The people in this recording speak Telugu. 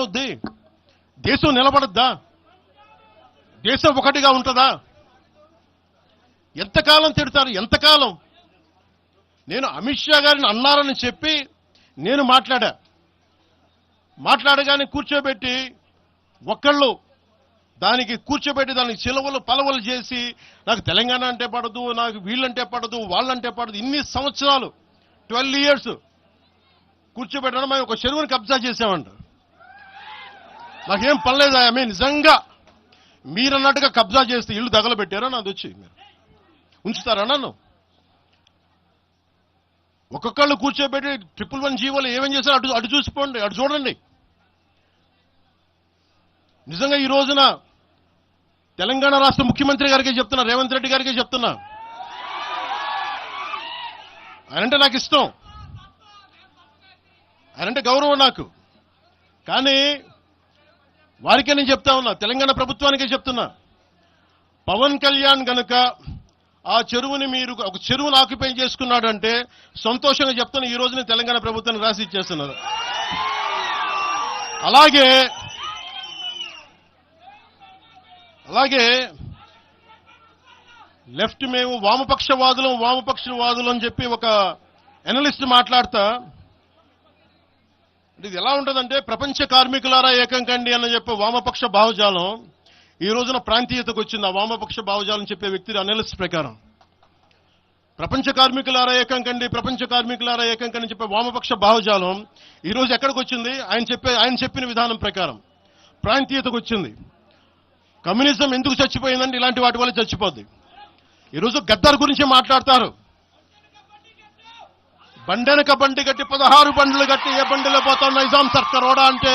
ఏమవుద్ది? దేశం నిలబడద్దా? దేశం ఒకటిగా ఉంటుందా? ఎంతకాలం తిడతారు? ఎంతకాలం? నేను అమిత్ షా గారిని అన్నారని చెప్పి నేను మాట్లాడగానే కూర్చోబెట్టి ఒక్కళ్ళు దానికి చిలవలు పలవలు చేసి నాకు తెలంగాణ అంటే పడదు, నాకు వీళ్ళంటే పడదు, వాళ్ళంటే పడదు, ఇన్ని సంవత్సరాలు 12 years కూర్చోబెట్టడం మేము ఒక చెరువుని కబ్జా చేసామంట. నాకేం పనిలేదు. నిజంగా మీరన్నట్టుగా కబ్జా చేస్తే ఇల్లు తగలబెట్టారా? నాది వచ్చి మీరు ఉంచుతారా నన్ను? ఒక్కొక్కళ్ళు కూర్చోబెట్టి 111 జీవోలు ఏమేం చేశారు అటు చూసిపోండి, అటు చూడండి. నిజంగా ఈ రోజున తెలంగాణ రాష్ట్ర ముఖ్యమంత్రి గారికే చెప్తున్నా, రేవంత్ రెడ్డి గారికే చెప్తున్నా, ఆయనంటే నాకు ఇష్టం, ఆయనంటే గౌరవం నాకు. కానీ వారికే నేను చెప్తా ఉన్నా, తెలంగాణ ప్రభుత్వానికే చెప్తున్నా, పవన్ కళ్యాణ్ గనుక ఆ చెరువుని ఒక చెరువును ఆక్యుపై చేసుకున్నాడంటే సంతోషంగా చెప్తున్నా, ఈ రోజున తెలంగాణ ప్రభుత్వాన్ని రాసి ఇచ్చేస్తున్నారు. అలాగే లెఫ్ట్ మేము వామపక్షవాదులు అని చెప్పి ఒక ఎనలిస్ట్ మాట్లాడతా, ఇది ఎలా ఉంటుందంటే ప్రపంచ కార్మికులారా ఏకం కండి అని చెప్పే వామపక్ష భావజాలం ఈ రోజున ప్రాంతీయతకు వచ్చింది. ఆ వామపక్ష భావజాలం చెప్పే వ్యక్తి అనలిస్ట్ ప్రకారం ప్రపంచ కార్మికులారా ఏకం కండి చెప్పే వామపక్ష భావజాలం ఈ రోజు ఎక్కడికి వచ్చింది? ఆయన చెప్పిన విధానం ప్రకారం ప్రాంతీయతకు వచ్చింది. కమ్యూనిజం ఎందుకు చచ్చిపోయిందంటే ఇలాంటి వాటి వల్ల చచ్చిపోద్ది. ఈరోజు గద్దర్ గురించి మాట్లాడతారు. బండెనక బండి కట్టి 16 బండ్లు కట్టి ఏ బండిలో పోతాం నైజాం సర్కారోడా అంటే